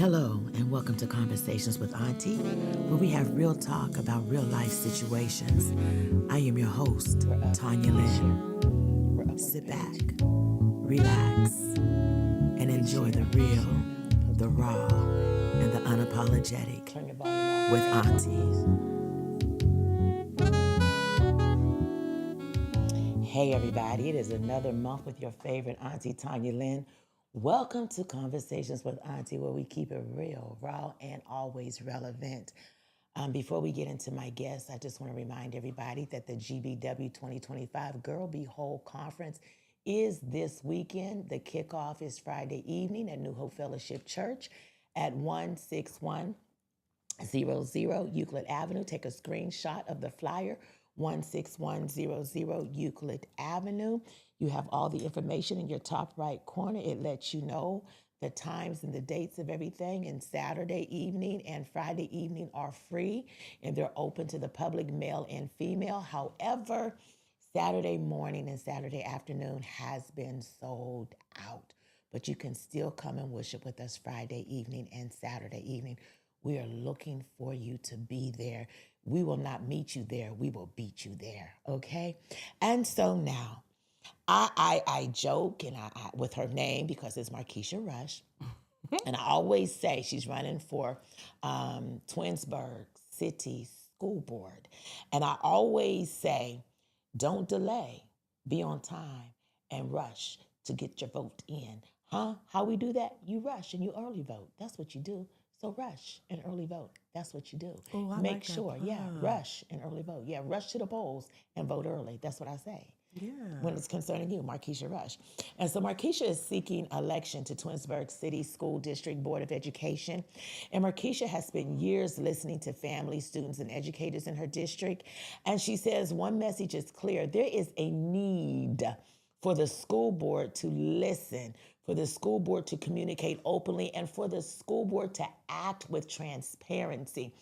Hello, and welcome to Conversations with Auntie, where we have real talk about real life situations. I am your host, Tanya Lynne. Sit back, relax, and enjoy the real, the raw, and the unapologetic with Auntie. Hey everybody, it is another month with your favorite Auntie Tanya Lynne. Welcome to Conversations with Auntie, where we keep it real, raw, and always relevant. Before we get into my guests, I just want to remind everybody that the GBW 2025 Girl Be Whole Conference is this weekend. The kickoff is Friday evening at New Hope Fellowship Church at 16100 Euclid Avenue. Take a screenshot of the flyer, 16100 Euclid Avenue. You have all the information in your top right corner. It lets you know the times and the dates of everything. And Saturday evening and Friday evening are free, and they're open to the public, male and female. However, Saturday morning and Saturday afternoon has been sold out, but you can still come and worship with us Friday evening and Saturday evening. We are looking for you to be there. We will not meet you there. We will beat you there, okay? And so now, I joke and I with her name because it's Merkisha Rush. And I always say she's running for Twinsburg City School Board. And I always say, don't delay, be on time, and rush to get your vote in. How we do that? You rush and you early vote. That's what you do. So rush and early vote. That's what you do. Oh, I Make like that sure, yeah, part. rush and early vote. Yeah, rush to the polls and vote early. That's what I say. Yeah. When it's concerning you, Merkisha Rush. And so Merkisha is seeking election to Twinsburg City School District Board of Education. And Merkisha has spent years listening to families, students, and educators in her district. And she says one message is clear. There is a need for the school board to listen, for the school board to communicate openly, and for the school board to act with transparency,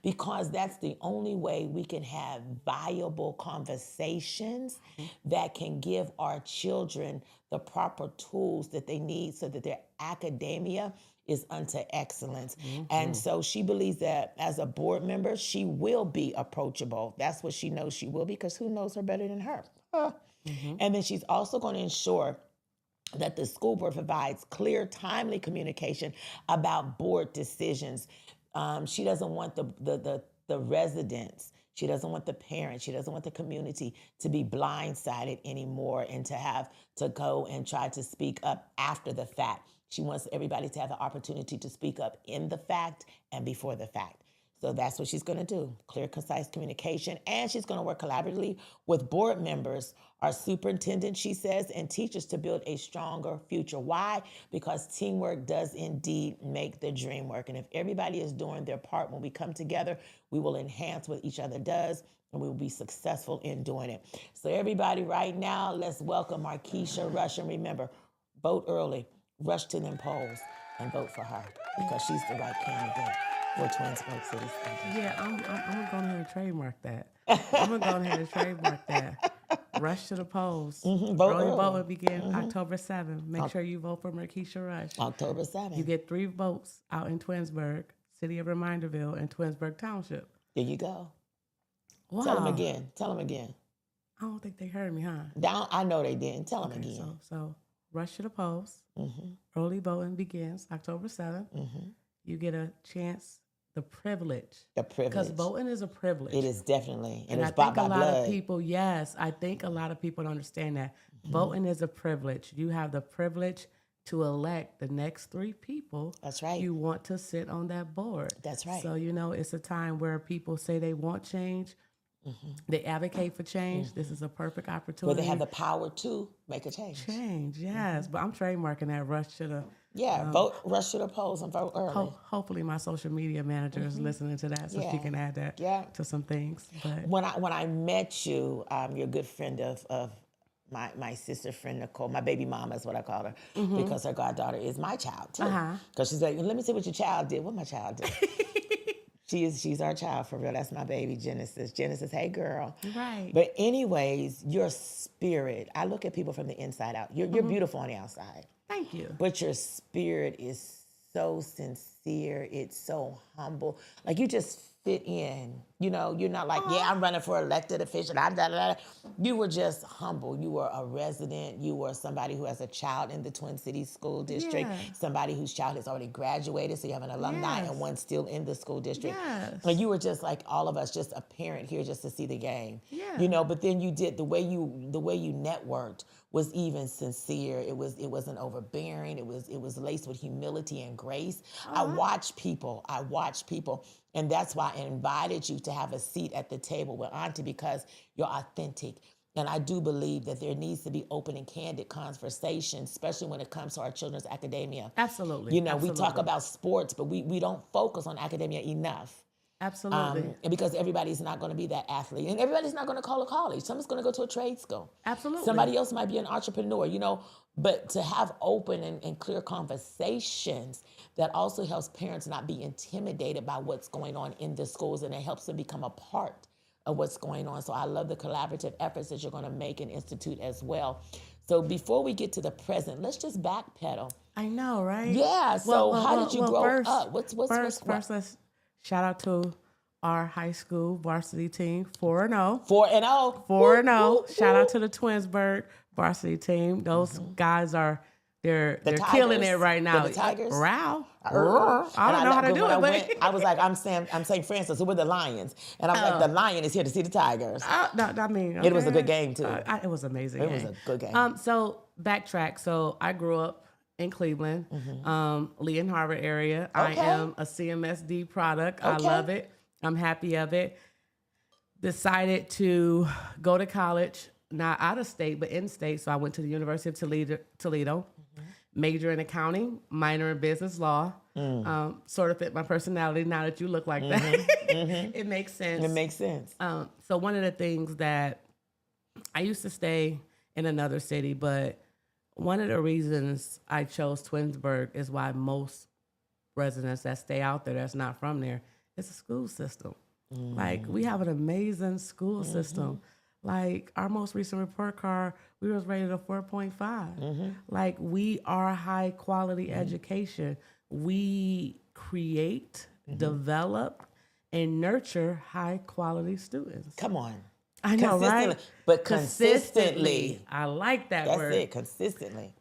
because that's the only way we can have viable conversations that can give our children the proper tools that they need so that their academia is unto excellence. And so she believes that as a board member, she will be approachable. That's what she knows she will be, because who knows her better than her? And then she's also going to ensure that the school board provides clear, timely communication about board decisions. She doesn't want the residents, she doesn't want the parents, she doesn't want the community to be blindsided anymore and to have to go and try to speak up after the fact. She wants everybody to have the opportunity to speak up in the fact and before the fact. So that's what she's going to do, clear, concise communication. And she's going to work collaboratively with board members, our superintendent, she says, and teachers to build a stronger future. Why? Because teamwork does indeed make the dream work. And if everybody is doing their part, when we come together, we will enhance what each other does, and we will be successful in doing it. So everybody right now, let's welcome Merkisha Rush. And remember, vote early, rush to them polls, and vote for her, because she's the right candidate for Twinsburg City School District. Yeah, I'm gonna go ahead and trademark that. I'm gonna go ahead and trademark that. Rush to the polls. Vote Early early. vote will begin October 7th. Make sure you vote for Merkisha Rush. October 7th. You get 3 votes out in Twinsburg, City of Reminderville, and Twinsburg Township. There you go. Wow. Tell them again. Tell them again. I don't think they heard me, huh? Down. I know they didn't. Tell them again. So rush to the polls. Early voting begins October 7th. You get a chance, the privilege. The privilege. Because voting is a privilege. It is definitely. And it's I bought think by a lot blood. of people, yes, I think a lot of people don't understand that. Voting is a privilege. You have the privilege to elect the next 3 people. That's right. You want to sit on that board. That's right. So, it's a time where people say they want change. They advocate for change. This is a perfect opportunity. Where they have the power to make a change. Change, yes. But I'm trademarking that rush to the... vote, rush to the polls and vote early. Hopefully my social media manager is listening to that, so she can add that to some things. But When I met you, you're a good friend of my sister friend Nicole. My baby mama is what I call her, because her goddaughter is my child too. Because she's like, let me see what your child did. What my child did. She's our child for real. That's my baby, Genesis. Genesis, hey girl. Right. But anyways, your spirit, I look at people from the inside out. You're beautiful on the outside. Thank you. But your spirit is so sincere. It's so humble. Like you just fit in. You know, you're not like, yeah, I'm running for elected official. You were just humble. You were a resident. You were somebody who has a child in the Twin Cities School District, Yeah. somebody whose child has already graduated. So you have an alumni Yes. and one still in the school district. Yes. And you were just like all of us, just a parent here just to see the game. Yeah. You know, but then you did the way you networked was even sincere. It wasn't overbearing. It was laced with humility and grace. I watch people, and that's why I invited you to have a seat at the table with Auntie, because you're authentic. And I do believe that there needs to be open and candid conversations, especially when it comes to our children's academia. Absolutely. You know, we Absolutely. talk about sports, but we don't focus on academia enough. Absolutely. And because everybody's not going to be that athlete, and everybody's not going to call a college. Someone's going to go to a trade school. Absolutely. Somebody else might be an entrepreneur, you know. But to have open and clear conversations that also helps parents not be intimidated by what's going on in the schools, and it helps them become a part of what's going on. So I love the collaborative efforts that you're going to make and institute as well. So before we get to the present, let's just backpedal. I know, right? Yeah. So how did you grow up? First, let's shout out to our high school varsity team, 4-0. 4-0. 4-0. Shout out to the Twinsburg varsity team. Those guys are they're killing it right now. The Tigers. Wow. I don't know how to do it, but I was like, I'm St. Francis, so we're the Lions, and I was like, the Lion is here to see the Tigers. I mean, It was a good game too. It was amazing. It was a good game. So backtrack. So I grew up in Cleveland, Lee and Harvard area. I am a CMSD product. I love it. I'm happy of it. Decided to go to college, not out of state, but in state. So I went to the University of Toledo, major in accounting, minor in business law. Sort of fit my personality now that you look like that. It makes sense. It makes sense. So one of the things that I used to stay in another city, but one of the reasons I chose Twinsburg is why most residents that stay out there that's not from there, it's a school system. Like, we have an amazing school system. Like, our most recent report card, we was rated a 4.5. Like, we are high quality education. We create, develop, and nurture high quality students. Come on. I know, right? But consistently. I like that word. That's it, consistently.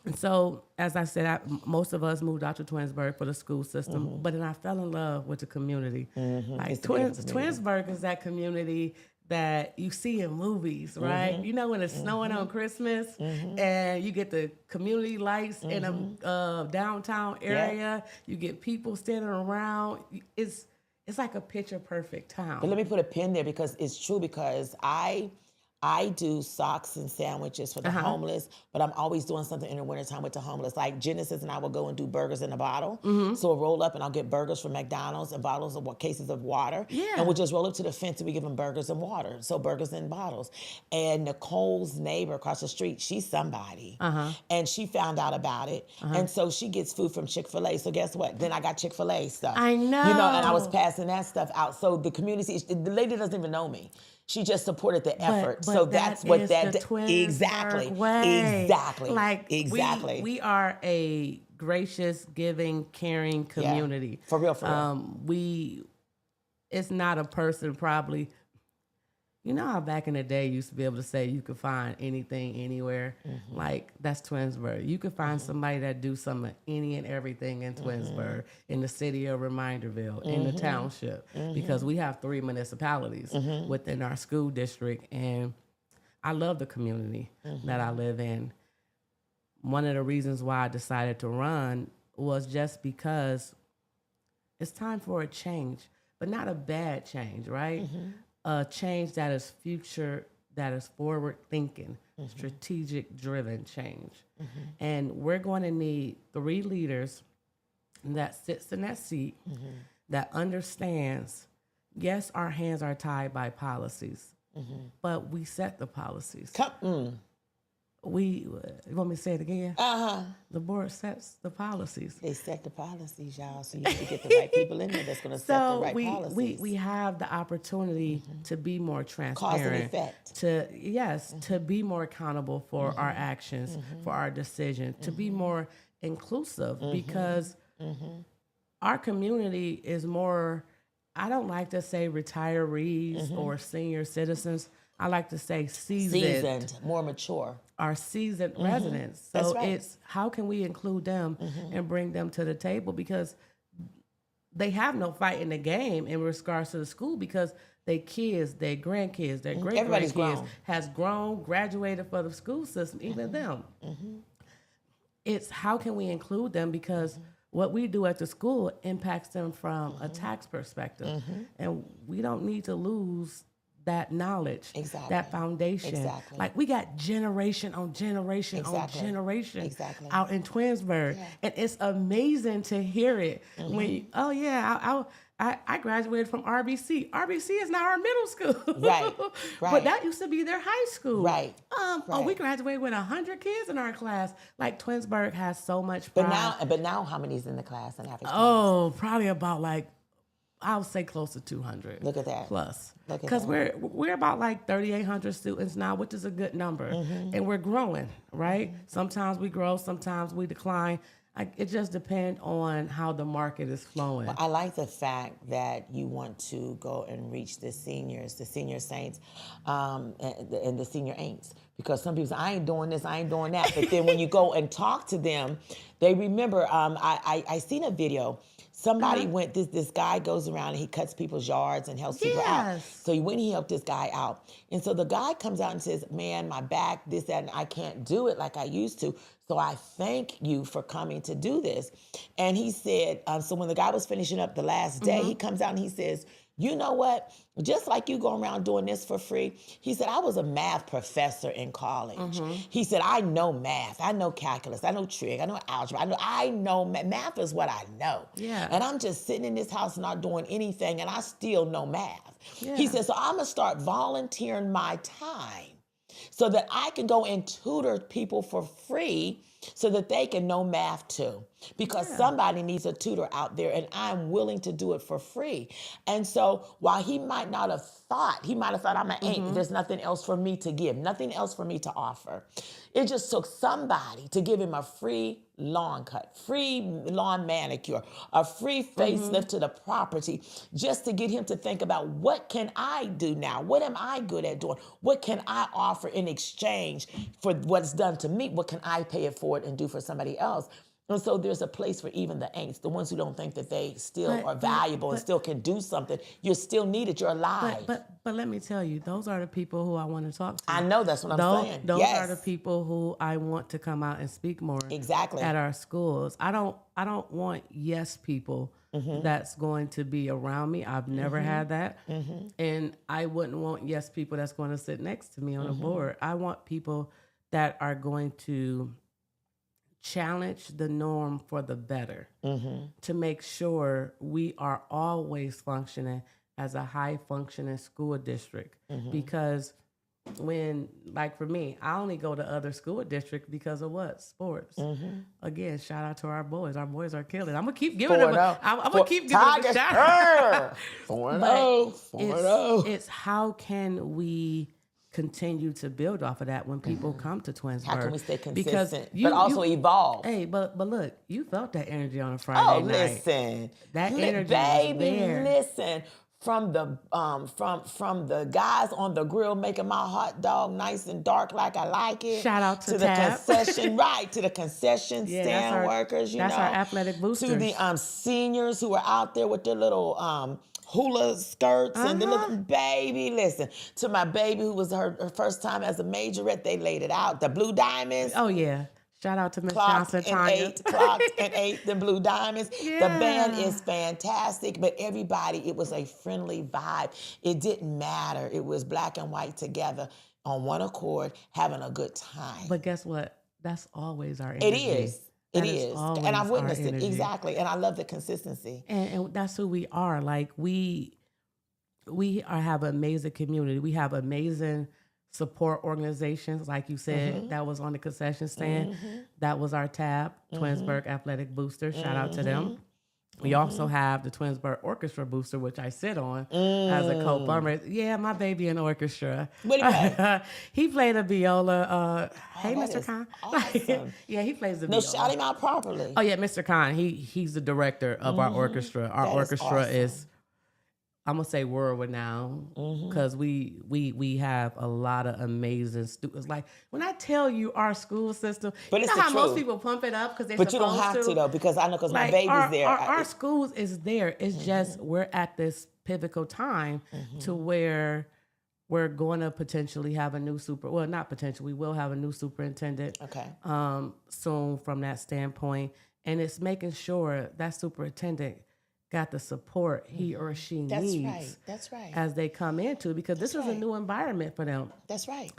And so, as I said, most of us moved out to Twinsburg for the school system, but then I fell in love with the community. Like, Twinsburg is that community that you see in movies, right? You know, when it's snowing on Christmas and you get the community lights in a downtown area, you get people standing around. It's like a picture perfect town. But let me put a pin there, because it's true, because I do socks and sandwiches for the homeless, but I'm always doing something in the wintertime with the homeless. Like Genesis and I will go and do burgers in a bottle. So we'll roll up and I'll get burgers from McDonald's and bottles of cases of water. And we'll just roll up to the fence and we give them burgers and water. So burgers in bottles. And Nicole's neighbor across the street, she's somebody. And she found out about it. And so she gets food from Chick-fil-A. So guess what? Then I got Chick-fil-A stuff. I know. You know, and I was passing that stuff out. So the community, the lady doesn't even know me. She just supported the effort. But so that's what that exactly way. Exactly. Like, exactly. We are a gracious, giving, caring community. Yeah. For real. It's not a person probably. You know how back in the day you used to be able to say you could find anything anywhere? Like, that's Twinsburg. You could find somebody that do some of any and everything in Twinsburg, in the city of Reminderville, in the township, because we have 3 municipalities within our school district, and I love the community that I live in. One of the reasons why I decided to run was just because it's time for a change, but not a bad change, right? A change that is future, that is forward thinking, strategic driven change. And we're going to need 3 leaders that sits in that seat, that understands, yes, our hands are tied by policies, but we set the policies. You want me to say it again? The board sets the policies. They set the policies, y'all, so you have to get the right people in there that's going to set the right policies. We have the opportunity to be more transparent. Cause and effect. To be more accountable for our actions, for our decisions, to be more inclusive, because our community is more, I don't like to say retirees or senior citizens. I like to say seasoned, more mature. our seasoned residents. So That's right. it's how can we include them and bring them to the table, because they have no fight in the game in regards to the school, because their kids, their grandkids, their great Everybody's grandkids grown. has grown, graduated for the school system, even them. It's how can we include them, because what we do at the school impacts them from a tax perspective. And we don't need to lose that knowledge, Exactly. that foundation. Exactly. Like we got generation on generation Exactly. on generation Exactly. out in Twinsburg. And it's amazing to hear it when, I graduated from RBC. RBC is now our middle school. Right. But that used to be their high school. Right. Oh, we graduated with 100 kids in our class. Like Twinsburg has so much pride. But now, how many's in the class in average? Oh, probably about like, I would say close to 200. Look at that. Plus. Look at Because that. we're about like 3,800 students now, which is a good number. And we're growing, right? Sometimes we grow, sometimes we decline. It just depends on how the market is flowing. I like the fact that you want to go and reach the senior saints, and the senior ain'ts. Because some people say, I ain't doing this, I ain't doing that. But then when you go and talk to them, they remember, I seen a video. Somebody went, this guy goes around and he cuts people's yards and helps people out. So he went and he helped this guy out. And so the guy comes out and says, man, my back, this, that, and I can't do it like I used to. So I thank you for coming to do this. And he said, so when the guy was finishing up the last day, he comes out and he says, you know what? Just like you go around doing this for free, he said, I was a math professor in college. He said, I know math. I know calculus. I know trig. I know algebra. I know math is what I know. Yeah. And I'm just sitting in this house not doing anything, and I still know math. Yeah. He said, so I'm going to start volunteering my time so that I can go and tutor people for free so that they can know math too. Because somebody needs a tutor out there, and I'm willing to do it for free. And so while he might have thought I'm an ain't, there's nothing else for me to give, nothing else for me to offer. It just took somebody to give him a free lawn cut, free lawn manicure, a free facelift to the property, just to get him to think about, what can I do now? What am I good at doing? What can I offer in exchange for what's done to me? What can I pay it forward and do for somebody else? And so there's a place for even the ain'ts, the ones who don't think that they still are valuable and still can do something. You're still needed. You're alive. But let me tell you, those are the people who I want to talk to. I know, that's what I'm saying. Those are the people who I want to come out and speak more Exactly. at our schools. I don't want yes people that's going to be around me. I've never had that. And I wouldn't want yes people that's going to sit next to me on the board. I want people that are going to challenge the norm for the better, to make sure we are always functioning as a high functioning school district. Because when, like for me, I only go to other school districts because of what? Sports. Again, shout out to our boys. Our boys are killing. I'm gonna keep giving them. I'm gonna keep giving them a shout out. 4-0. It's how can we continue to build off of that when people come to Twinsburg? How can we stay consistent, because but also evolve? Hey, but look, you felt that energy on a Friday night. Listen, That energy baby, was there. listen. From the guys on the grill making my hot dog nice and dark like I like it. Shout out to the Tab. concession, right? To the concession stand workers. That's our athletic boosters. To the seniors who are out there with their little hula skirts and the little baby. Listen, to my baby who was her first time as a majorette, they laid it out. The Blue Diamonds. Oh yeah. Shout out to Miss Johnson, Tanya. Clocked and 8, the Blue Diamonds. The band is fantastic, but everybody, it was a friendly vibe. It didn't matter. It was black and white together on one accord, having a good time. But guess what? That's always our energy. It is. It is. And I've witnessed it. Energy. Exactly. And I love the consistency. And that's who we are. Like we have an amazing community. We have amazing support organizations, like you said, that was on the concession stand. That was our tab, Twinsburg Athletic Boosters. Shout out to them. We also have the Twinsburg Orchestra Booster, which I sit on as a co-bummer. Yeah, my baby in orchestra. What do you play? He played a viola. Hey, that Mr. is Khan. awesome. Yeah, he plays the No, viola. shout him out properly. Oh yeah, Mr. Khan. He's the director of our orchestra. Our That is orchestra awesome. is, I'm gonna say world renowned because we have a lot of amazing students. Like when I tell you our school system, But you it's know the how most truth. people pump it up because they're But supposed you don't have to though, because I know because my like baby's there. Our schools is there. It's just we're at this pivotal time to where we're going to potentially have a new not potentially, we will have a new superintendent Okay. soon from that standpoint. And it's making sure that superintendent got the support he or she needs That's right. as they come into, because this is a new environment for them. That's right.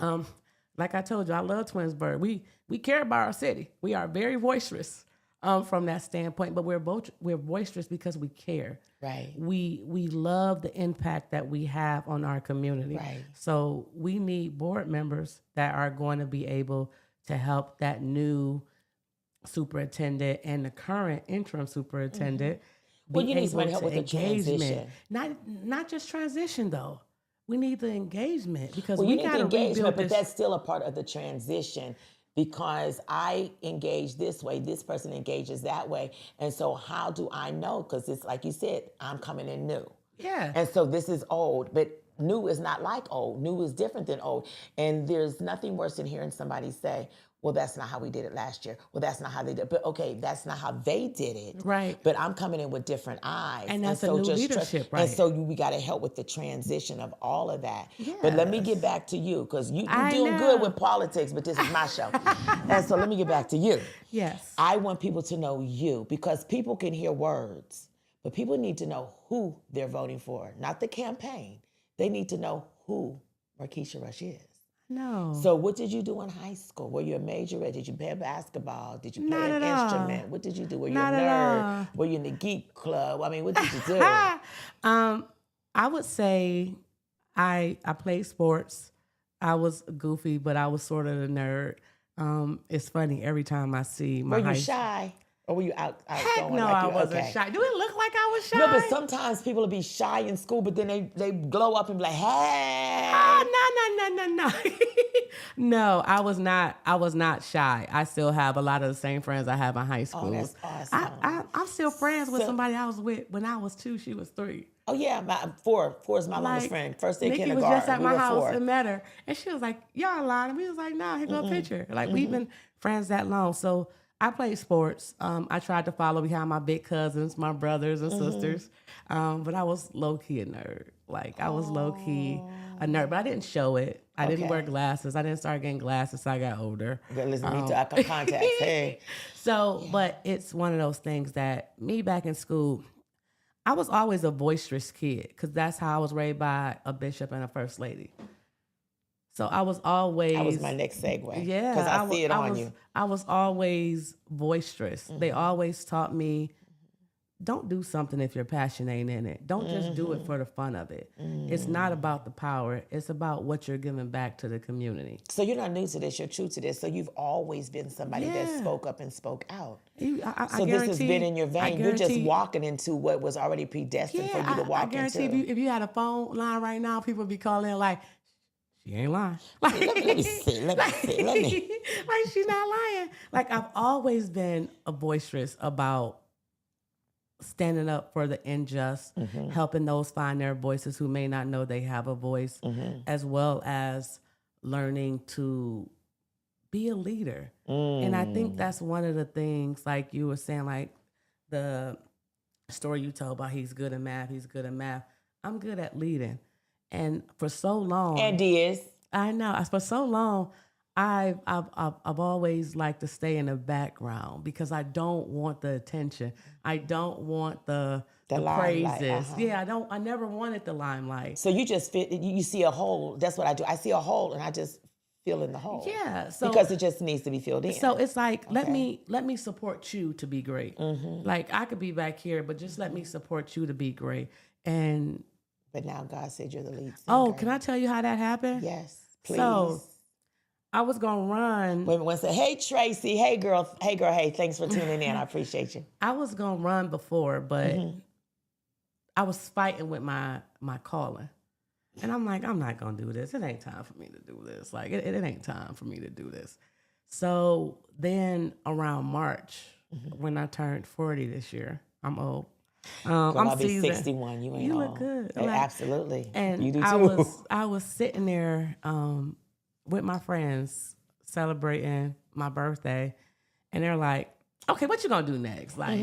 Like I told you, I love Twinsburg. We care about our city. We are very boisterous from that standpoint, but we're boisterous because we care. Right. We love the impact that we have on our community. Right. So we need board members that are going to be able to help that new superintendent and the current interim superintendent Well, be you need able somebody to help to with the transition. Not just transition though. We need the engagement because Well, we you need got the to engagement, rebuild but this. that's still a part of the transition because I engage this way, this person engages that way. And so how do I know? Because it's like you said, I'm coming in new. Yeah. And so this is old, but new is not like old. New is different than old. And there's nothing worse than hearing somebody say, well, that's not how we did it last year. Well, that's not how they did it. But okay, that's not how they did it. Right. But I'm coming in with different eyes. And that's a new leadership, right? And so we got to help with the transition of all of that. But let me get back to you because you're doing good with politics, but this is my show. And so let me get back to you. Yes. I want people to know you because people can hear words, but people need to know who they're voting for, not the campaign. They need to know who Merkisha Rush is. No. So what did you do in high school? Were you a majorette? Did you play basketball? Did you play Not an at all. instrument? What did you do? Were you Not a at nerd? all. Were you in the geek club? I mean, what did you do? I would say I played sports. I was goofy, but I was sort of a nerd. It's funny every time I see my Were you shy? Or were you outgoing? Heck no, I wasn't shy. Do it look like I was shy? No, but sometimes people will be shy in school, but then they glow up and be like, hey. Oh, no. No, I was not shy. I still have a lot of the same friends I have in high school. Oh, that's awesome. I'm still friends with somebody I was with when I was 2, she was 3. Oh, yeah, four is my longest friend. First day Nikki kindergarten. was just at we my were house 4. and met her. And she was like, y'all lying. And we was like, no, here go a picture. Like, we've been friends that long. So I played sports. I tried to follow behind my big cousins, my brothers and sisters. But I was low-key a nerd. Like, I was low-key a nerd. But I didn't show it. I didn't wear glasses. I didn't start getting glasses until I got older. Listen, me too. I got contacts. Hey. So, but it's one of those things that me back in school, I was always a boisterous kid because that's how I was raised by a bishop and a first lady. So I was always... That was my next segue. Yeah. Because I see it on you. I was always boisterous. They always taught me, don't do something if your passion ain't in it. Don't just do it for the fun of it. It's not about the power. It's about what you're giving back to the community. So you're not new to this. You're true to this. So you've always been somebody that spoke up and spoke out. So this has been in your vein. You're just walking into what was already predestined for you to walk into. I guarantee if you had a phone line right now, people would be calling like, she ain't lying. Like, let me see. Like, she's not lying. Like, I've always been a boisterous about standing up for the unjust, helping those find their voices who may not know they have a voice, as well as learning to be a leader. And I think that's one of the things, like you were saying, like the story you told about he's good at math. I'm good at leading. And for so long... And is. I know. For so long, I've always liked to stay in the background because I don't want the attention. I don't want the praises. Yeah, I never wanted the limelight. So you just fit. You see a hole. That's what I do. I see a hole and I just fill in the hole. Yeah. So because it just needs to be filled in. So it's like let me support you to be great. Like I could be back here, but just let me support you to be great. But now God said you're the lead singer. Oh, can I tell you how that happened? Yes, please. So I was gonna run. Women want to say, hey, Tracy, hey, girl, hey, thanks for tuning in. I appreciate you. I was gonna run before, but I was fighting with my calling. And I'm like, I'm not gonna do this. It ain't time for me to do this. Like, it ain't time for me to do this. So then around March, when I turned 40 this year, I'm old. Girl, I'm I'll be seasoned. 61. You ain't You old. look good. Yeah, absolutely. And you do too. I was sitting there with my friends celebrating my birthday, and they're like, "Okay, what you gonna do next? Like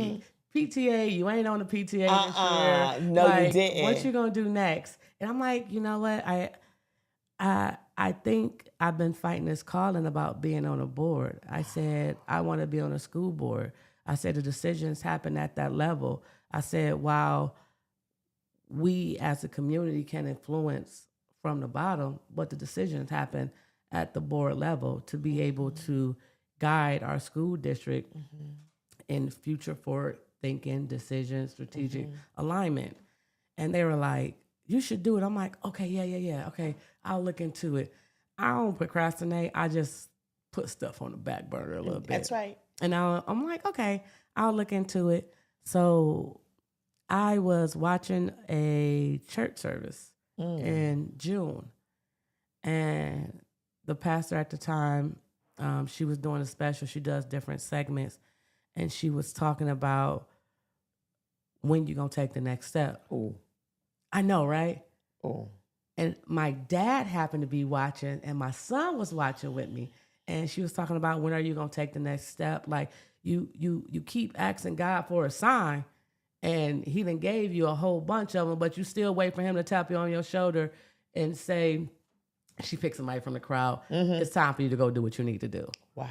PTA? You ain't on the PTA this year. No, like, you didn't. What you gonna do next?" And I'm like, you know what? I think I've been fighting this calling about being on a board. I said I want to be on a school board. I said the decisions happen at that level. I said, while we as a community can influence from the bottom, but the decisions happen at the board level to be able to guide our school district in future forward thinking, decisions, strategic alignment. And they were like, you should do it. I'm like, okay, yeah. Okay, I'll look into it. I don't procrastinate. I just put stuff on the back burner a little bit. That's right. And I'm like, okay, I'll look into it. So I was watching a church service in June. And the pastor at the time, she was doing a special. She does different segments. And she was talking about when you're going to take the next step. Ooh. I know, right? Ooh. And my dad happened to be watching, and my son was watching with me. And she was talking about, when are you going to take the next step? Like, you keep asking God for a sign, and he done gave you a whole bunch of them, but you still wait for him to tap you on your shoulder and say, she picked somebody from the crowd, it's time for you to go do what you need to do. Wow.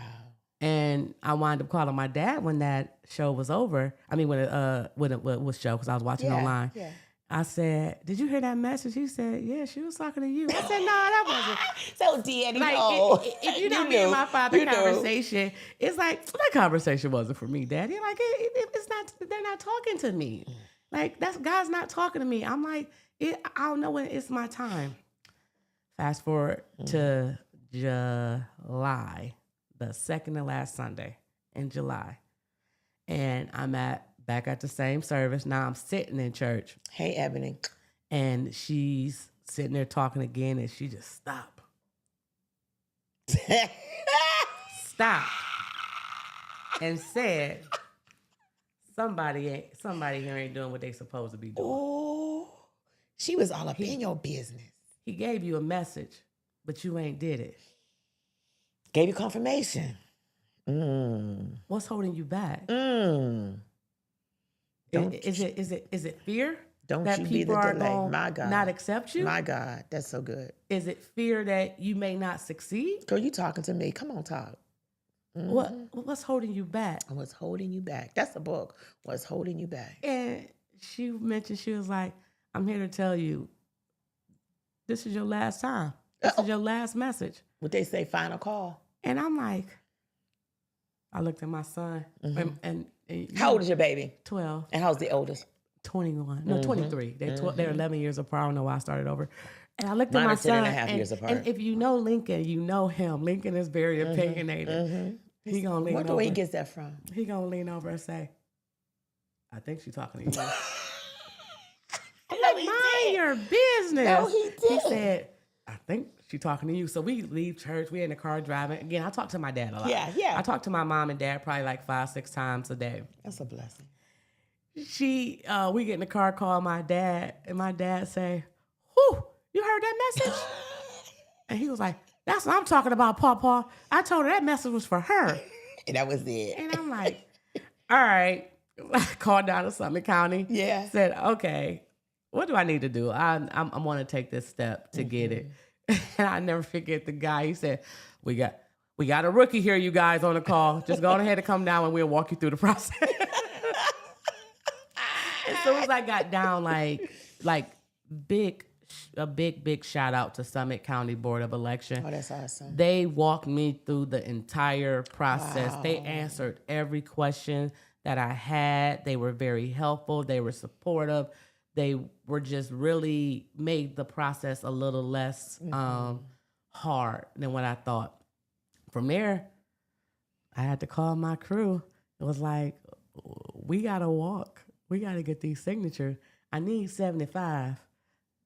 And I wound up calling my dad when that show was over. I mean, when it was show, because I was watching online. Yeah. I said, did you hear that message? He said, yeah, she was talking to you. I said, no, that wasn't. So, Daddy, like, if you know me and my father conversation, it's like, that conversation wasn't for me, Daddy. Like, it's not, they're not talking to me. Like, God's not talking to me. I'm like, I don't know when it's my time. Fast forward to July, the second to last Sunday in July. And I'm back at the same service. Now I'm sitting in church. Hey, Ebony. And she's sitting there talking again, and she just stopped. Stopped. And said, somebody here ain't doing what they supposed to be doing. Oh, she was all up in your business. He gave you a message, but you ain't did it. Gave you confirmation. What's holding you back? Is it fear? Don't that you people be the are delay. going My God. not accept you? My God, that's so good. Is it fear that you may not succeed? Girl, you talking to me. Come on, talk. What's holding you back? What's holding you back? That's the book. What's holding you back? And she mentioned, she was like, I'm here to tell you, this is your last time. This is your last message. What they say, final call. And I'm like, I looked at my son. And how old is your baby? 12. And how's the oldest? 21. No, 23. They're 11 years apart. I don't know why I started over. And I looked at my son. 10.5 years apart. And if you know Lincoln, you know him. Lincoln is very opinionated. He gonna lean over. Where he gets that from? He gonna lean over and say, I think she's talking to you. I'm like, mind your business. No, he did. He said, I think she's talking to you. So we leave church. We're in the car driving. Again, I talk to my dad a lot. Yeah. I talk to my mom and dad probably like 5-6 times a day. That's a blessing. We get in the car, call my dad, and my dad say, whew, you heard that message? And he was like, that's what I'm talking about, Pawpaw. I told her that message was for her. And that was it. And I'm like, all right. I called down to Summit County. Yeah. Said, okay, what do I need to do? I want to take this step to get it. And I never forget the guy. He said, we got a rookie here, you guys, on the call. Just go ahead and come down and we'll walk you through the process. As soon as I got down, a big shout out to Summit County Board of Election. Oh, that's awesome. They walked me through the entire process. Wow. They answered every question that I had. They were very helpful. They were supportive. They were just really made the process a little less hard than what I thought. from there, I had to call my crew. It was like, we got to walk. We got to get these signatures. I need 75.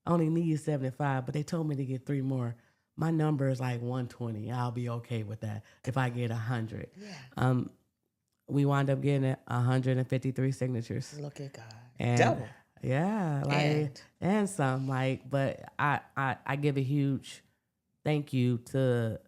Only need 75, but they told me to get 3 more. My number is like 120. I'll be okay with that if I get 100. Yeah. We wound up getting 153 signatures. Look at God. And Double. yeah, like and some like, but I give a huge thank you to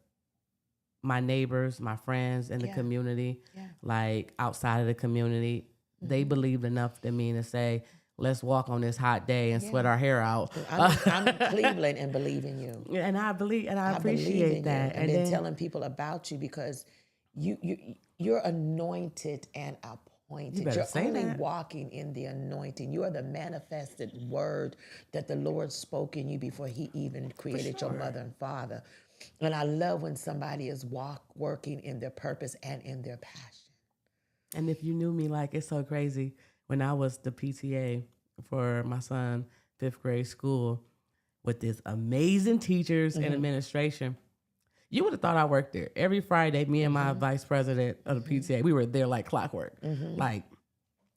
my neighbors, my friends in the community, like outside of the community. They believed enough in me to say, let's walk on this hot day and sweat our hair out. I'm in Cleveland and believe in you. And I believe, and I appreciate that. And been telling people about you because you're anointed and appointed. You're only walking in the anointing. You are the manifested word that the Lord spoke in you before he even created your mother and father. And I love when somebody is working in their purpose and in their passion. And if you knew me, like, it's so crazy. When I was the PTA for my son, 5th grade school, with this amazing teachers and administration, you would have thought I worked there. Every Friday, me and my vice president of the PTA, we were there like clockwork. Like,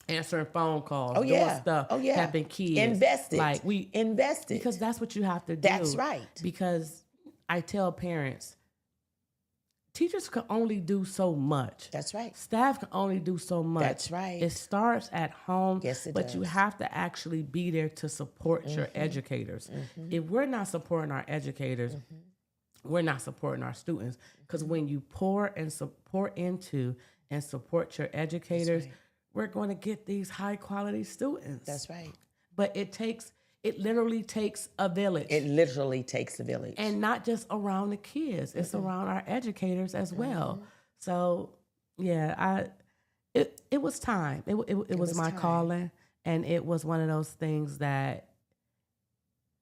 answering phone calls, doing stuff, helping kids. Invested. Like, we invested. Because that's what you have to do. That's right. Because I tell parents, teachers can only do so much. That's right. Staff can only do so much. That's right. It starts at home. Yes, it but does. You have to actually be there to support your educators. If we're not supporting our educators, we're not supporting our students. Because when you pour and support into and support your educators, we're going to get these high quality students. That's right. But it literally takes a village. It literally takes a village. And not just around the kids. It's around our educators as well. So, yeah, it was time. It was my calling. And it was one of those things that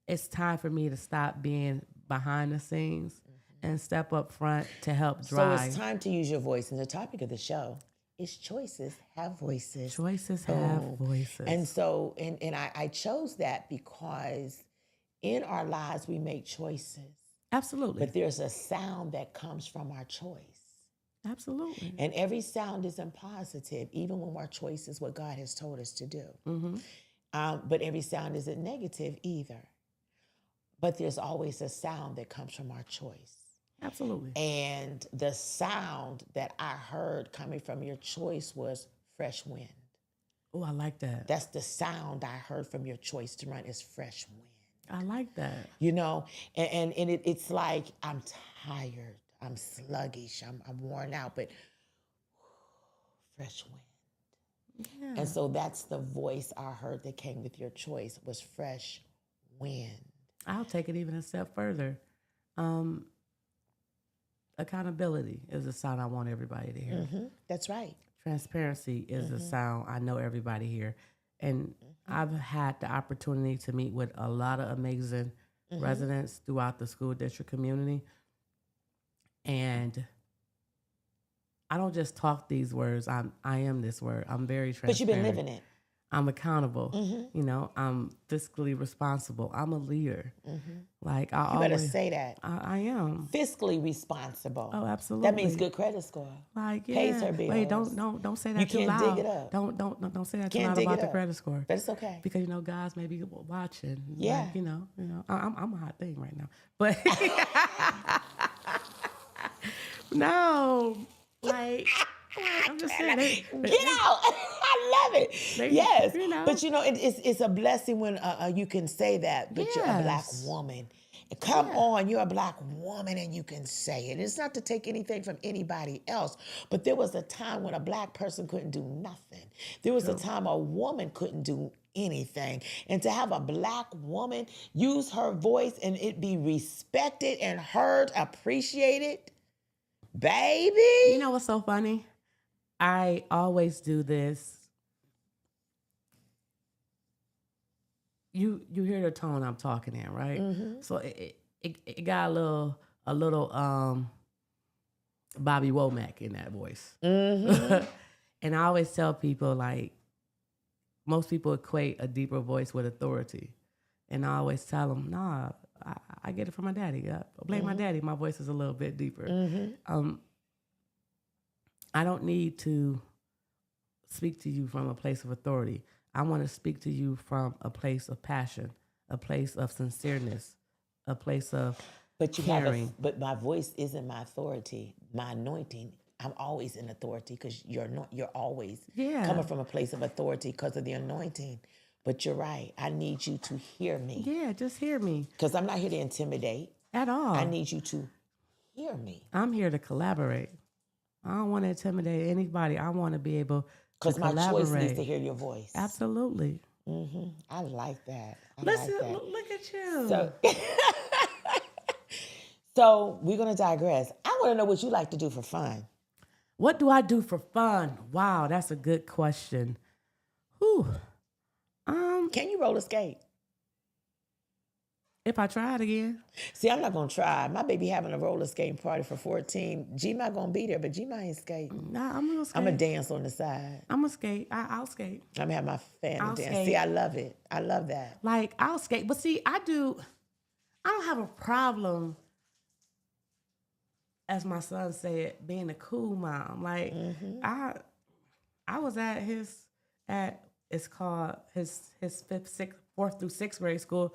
it's time for me to stop being behind the scenes and step up front to help drive. So it's time to use your voice. And the topic of the show is choices have voices. Choices have voices. And so, and I chose that because in our lives we make choices. Absolutely. But there's a sound that comes from our choice. Absolutely. And every sound isn't positive, even when our choice is what God has told us to do. But every sound isn't negative either. But there's always a sound that comes from our choice. Absolutely. And the sound that I heard coming from your choice was fresh wind. Oh, I like that. That's the sound I heard from your choice to run is fresh wind. I like that. You know, and it's like I'm tired, I'm sluggish, I'm worn out, but fresh wind. Yeah. And so that's the voice I heard that came with your choice was fresh wind. I'll take it even a step further. Accountability is a sound I want everybody to hear. That's right. Transparency is a sound I know everybody hear. And I've had the opportunity to meet with a lot of amazing residents throughout the school district community. And I don't just talk these words. I am this word. I'm very transparent. But you've been living it. I'm accountable. You know, I'm fiscally responsible. I'm a leader. Like I You always better say that. I am Fiscally responsible. Oh, absolutely. That means good credit score. Like Pays her bills. Wait, don't say that You too can't loud. dig it up. Don't say that too Can't loud dig about it the up. credit score. But it's okay. Because you know guys may be watching. Yeah. Like, you know, I'm a hot thing right now. But no, like I'm just saying. Get out! I love it. Yes, you know. but you know it's a blessing when you can say that. But you're a black woman. Come on, you're a black woman and you can say it. It's not to take anything from anybody else, but there was a time when a black person couldn't do nothing. There was a time a woman couldn't do anything. And to have a black woman use her voice and it be respected and heard, appreciated, baby. You know what's so funny? I always do this. You hear the tone I'm talking in, right? So it got a little Bobby Womack in that voice. And I always tell people, like, most people equate a deeper voice with authority. And I always tell them, nah, I get it from my daddy. I blame my daddy. My voice is a little bit deeper. I don't need to speak to you from a place of authority. I want to speak to you from a place of passion, a place of sincereness, a place of But you have caring. but my voice isn't my authority. My anointing, I'm always in authority because you're always Yeah. coming from a place of authority because of the anointing. But you're right. I need you to hear me Yeah, just hear me because I'm not here to intimidate. at all. I need you to hear me I'm here to collaborate. I don't want to intimidate anybody. I want to be able to because my choice needs to collaborate. hear your voice. Absolutely. I like that. I Listen, like that. look at you. So, so we're gonna digress. I want to know what you like to do for fun. What do I do for fun? Wow, that's a good question. Whew. Can you roller skate? If I try it again. See, I'm not gonna try. My baby having a roller skating party for 14. G not gonna be there, but G ain't skating. Nah, I'm gonna skate. I'm gonna dance on the side. I'm gonna skate. I'll skate. I'm gonna have my fan I'll and dance. skate. See, I love it. I love that. Like I'll skate, but see, I don't have a problem, as my son said, being a cool mom. Like I was at it's called his fourth through sixth grade school.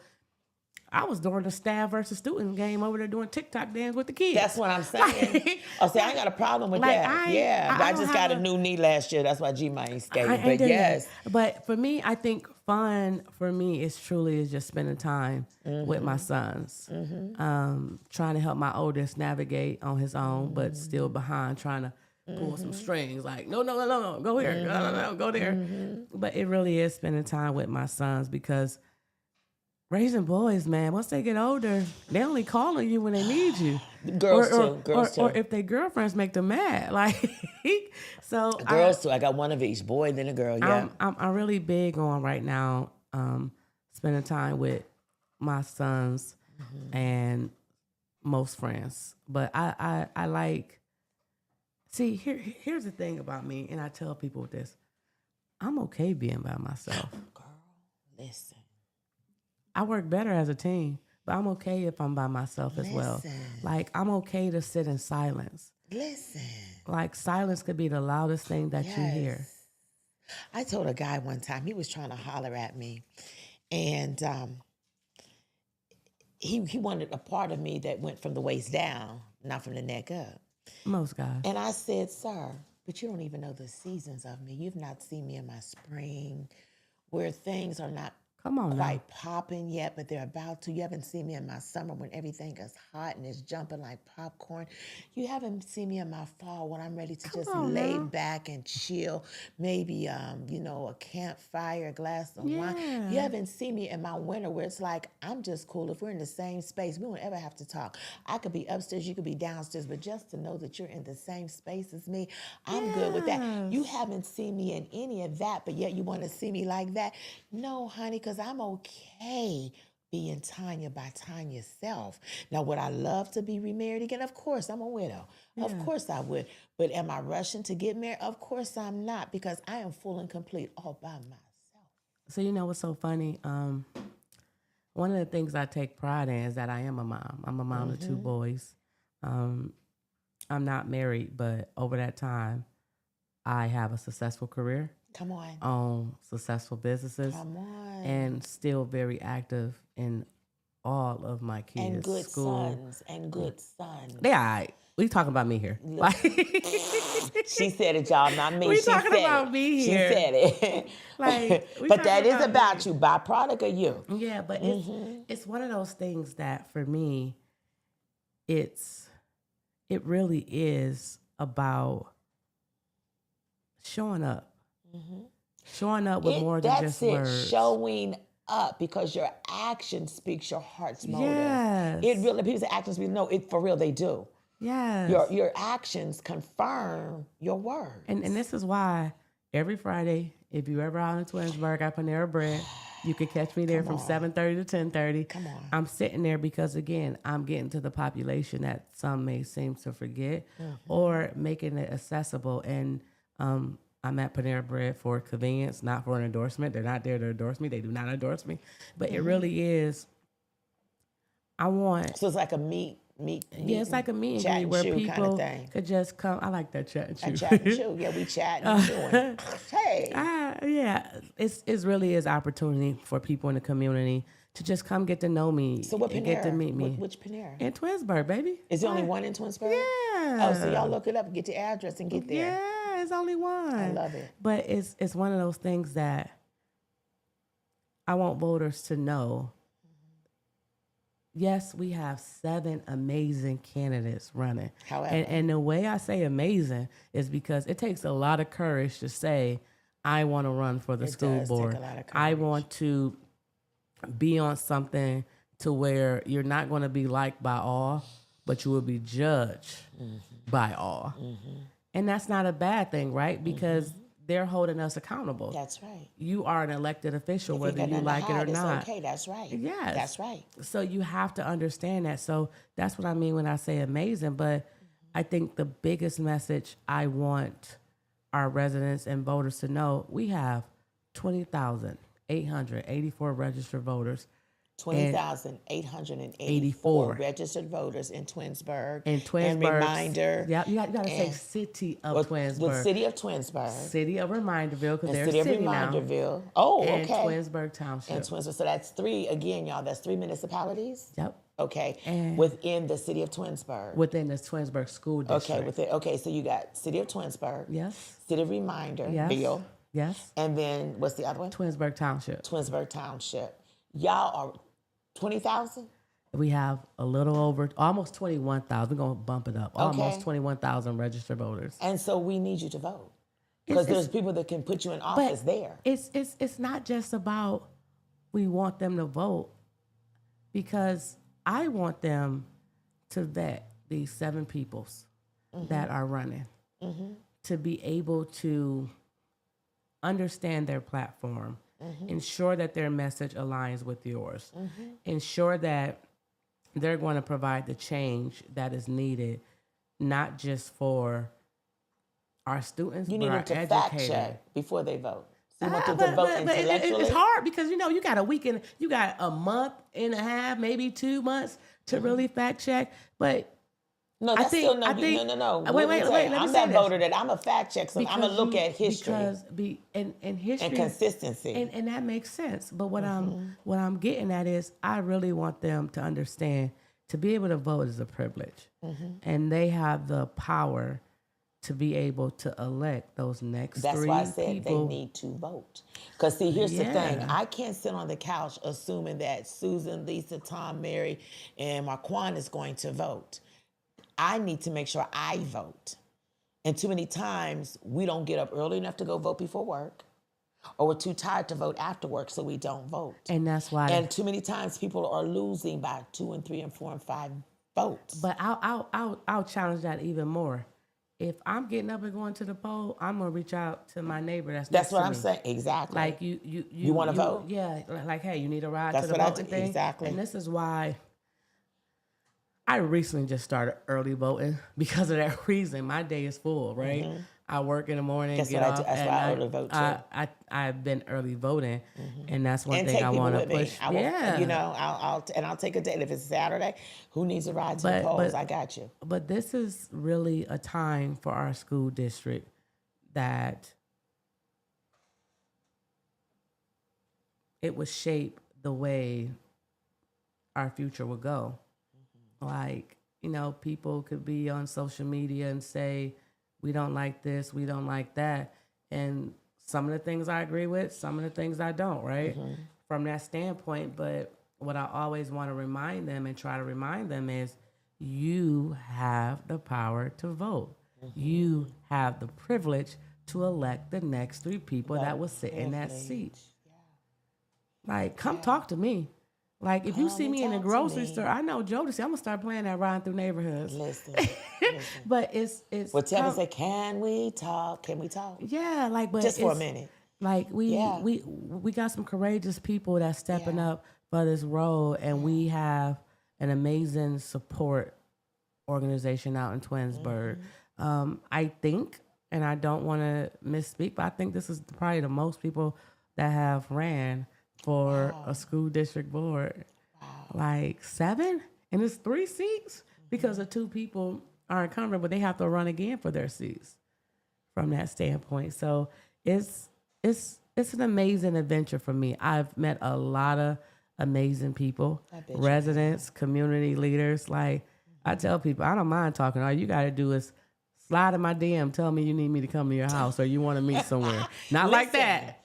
I was doing the staff versus student game over there doing TikTok dance with the kids. That's what I'm saying. Oh, see, I ain't got a problem with Like, that. I just got a new knee last year. That's why G ain't skating. I ain't But doing yes, that. But for me, I think fun for me is truly just spending time with my sons. Trying to help my oldest navigate on his own, but still behind, trying to pull some strings. Like, no, go here, no, go there. But it really is spending time with my sons because raising boys, man, once they get older, they only call on you when they need you. girls too. Girls Or too. if their girlfriends make them mad. Like, so Girls too. I got one of each, boy then a girl. Yeah. I'm really big on right now spending time with my sons and most friends. But I like, see, here's the thing about me, and I tell people this. I'm okay being by myself. Girl, listen. I work better as a team, but I'm okay if I'm by myself as well. Like, I'm okay to sit in silence. Listen. Like, silence could be the loudest thing that you hear. I told a guy one time, he was trying to holler at me, and he wanted a part of me that went from the waist down, not from the neck up. Most guys. And I said, sir, but you don't even know the seasons of me. You've not seen me in my spring, where things are not Come on now. quite popping yet, but they're about to. You haven't seen me in my summer when everything is hot and it's jumping like popcorn. You haven't seen me in my fall when I'm ready to just lay back and chill. Maybe, a campfire, a glass of wine. You haven't seen me in my winter where it's like, I'm just cool. If we're in the same space, we won't ever have to talk. I could be upstairs, you could be downstairs, but just to know that you're in the same space as me, I'm good with that. You haven't seen me in any of that, but yet you want to see me like that? No, honey, because I'm okay being Tanya by Tanya's self. Now, would I love to be remarried again? Of course, I'm a widow. Of course I would. But am I rushing to get married? Of course I'm not, because I am full and complete all by myself. So you know what's so funny? One of the things I take pride in is that I am a mom. I'm a mom of two boys. I'm not married, but over that time, I have a successful career. Come on. Own successful businesses. Come on. And still very active in all of my kids' And good school. sons. And good sons. They all right. We talking about me here. Like, She said it, y'all, not me. We She talking said about it. me She here. said it. Like, we but that talking is about about you, byproduct of you. yeah, but it's one of those things that for me, it really is about showing up. Showing up with more than just words. Showing up, because your action speaks your heart's motive. Yes. It really, people say actions speak. No, it for real, they do. Yes. Your actions confirm your words. And this is why every Friday, if you ever out in Twinsburg, I Panera Bread, you can catch me there from 7:30 to 10:30. Come on. I'm sitting there because, again, I'm getting to the population that some may seem to forget or making it accessible. And I'm at Panera Bread for convenience, not for an endorsement. They're not there to endorse me. They do not endorse me. But it really is, I want... So it's like a meet Yeah, it's like a meet and chat greet and where chew kind of people thing. could just come. I like that chat and A chew. chat and chew. Yeah, we chatting and chewing. Hey. Yeah, it's really is opportunity for people in the community to just come get to know me So what and get to Panera? meet me. Which Panera? In Twinsburg, baby. Is there only one in Twinsburg? Yeah. Oh, so y'all look it up, get the address, and get there. Yeah, it's only one. I love it. But it's one of those things that I want voters to know. Yes, we have 7 amazing candidates running. However. And the way I say amazing is because it takes a lot of courage to say, I want to run for the school board. Take a lot of I courage. want to be on something to where you're not going to be liked by all, but you will be judged by all. And that's not a bad thing, right? Because they're holding us accountable. That's right. You are an elected official, whether you like it or not. Okay, that's right. Yes. That's right. So you have to understand that. So that's what I mean when I say amazing. But I think the biggest message I want our residents and voters to know, we have 20,884 registered voters. 20,884 registered voters in Twinsburg. And And reminder. Yeah, you got to say city of Twinsburg. With city of Twinsburg. City of Reminderville, because they're City of city now. Reminderville. Oh, And okay. Twinsburg Township. And Twinsburg. So that's 3, again, y'all, that's 3 municipalities? Yep. Okay. And within the city of Twinsburg. Within the Twinsburg School District. Okay, so you got city of Twinsburg. Yes. City of Reminderville. Yes. And then what's the other one? Twinsburg Township. Twinsburg Township. Y'all are 20,000? We have a little over, almost 21,000. We're going to bump it up. Almost 21,000 registered voters. And so we need you to vote. Because there's people that can put you in office there. It's not just about we want them to vote, because I want them to vet these 7 peoples that are running, to be able to understand their platform, ensure that their message aligns with yours, ensure that they're going to provide the change that is needed, not just for our students, You but need our them to fact educators. check before they vote. So you want them to vote intellectually? It's hard because, you got a weekend, you got a month and a half, maybe 2 months to really fact check. But No, that's no. Wait, let me I'm say that this. voter that I'm a fact check, so I'm gonna look at history And history and consistency. and that makes sense. But what I'm getting at is I really want them to understand to be able to vote is a privilege, and they have the power to be able to elect those next 3 people. That's why I said they need to vote. Because see, here's the thing. I can't sit on the couch assuming that Susan, Lisa, Tom, Mary, and Marquand is going to vote. I need to make sure I vote. And too many times, we don't get up early enough to go vote before work, or we're too tired to vote after work, so we don't vote. And that's why. And too many times, people are losing by 2 and 3 and 4 and 5 votes. But I'll challenge that even more. If I'm getting up and going to the poll, I'm gonna reach out to my neighbor that's next to me. That's what I'm saying. Exactly. Like you want to vote? Yeah. Like, hey, you need a ride That's to the what I voting do. thing. Exactly. And this is why I recently just started early voting because of that reason. My day is full, right? I work in the morning, That's get what I off do. That's at why I night. early vote, too. I've been early voting, and that's one and thing take I people want to with me. push. I will, Yeah, I'll take a date. If it's Saturday, who needs a ride to the polls? I got you. But this is really a time for our school district that it would shape the way our future will go. Like, people could be on social media and say, we don't like this, we don't like that. And some of the things I agree with, some of the things I don't, right? From that standpoint. But what I always want to remind them and try to remind them is you have the power to vote. You have the privilege to elect the next 3 people that will sit in that seat. Like, come talk to me. Like, if you see me in the grocery store, I know Jodeci, I'm going to start playing that riding through neighborhoods. Listen. But it's Well, tell me, say, can we talk? Can we talk? Yeah, like, but just for a minute. Like, we got some courageous people that's stepping up for this role, and we have an amazing support organization out in Twinsburg. I think, and I don't want to misspeak, but I think this is probably the most people that have ran for a school district board. Like 7? And it's 3 seats? because the two people are incumbent, but they have to run again for their seats from that standpoint. So it's an amazing adventure for me. I've met a lot of amazing people, residents, community leaders. Like I tell people, I don't mind talking. All you got to do is slide in my DM, tell me you need me to come to your house or you want to meet somewhere. Not like that.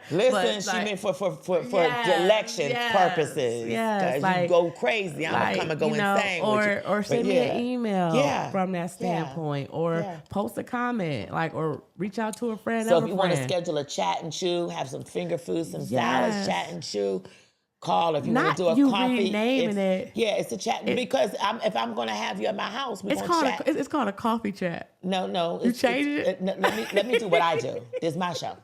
Listen, she meant for election purposes. Yes, Because like, you go crazy. I'm going to come and go insane with you. Or send me an email from that standpoint. Or Yeah. post a comment, like, or reach out to a friend. So if you want to schedule a chat and chew, have some finger food, some salads, chat and chew, call. If you want to do a coffee. Renaming it. Yeah, it's a chat. Because if I'm going to have you at my house, we're going to chat. It's called a coffee chat. No. You changed it? Let me do what I do. This is my show.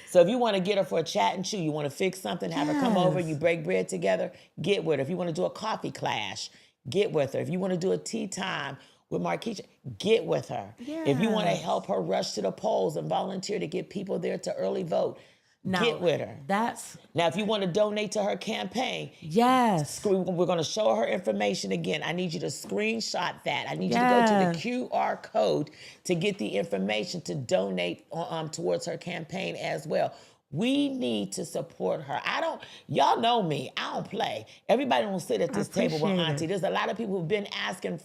So if you want to get her for a chat and chew, you want to fix something, have her come over, you break bread together, get with her. If you want to do a coffee clash, get with her. If you want to do a tea time with Merkisha, get with her. If you want to help her rush to the polls and volunteer to get people there to early vote, get with her. Now, if you want to donate to her campaign, we're going to show her information again. I need you to screenshot that. I need you to go to the QR code to get the information to donate towards her campaign as well. We need to support her. Y'all know me. I don't play. Everybody don't sit at this table with Auntie. There's a lot of people who've been asking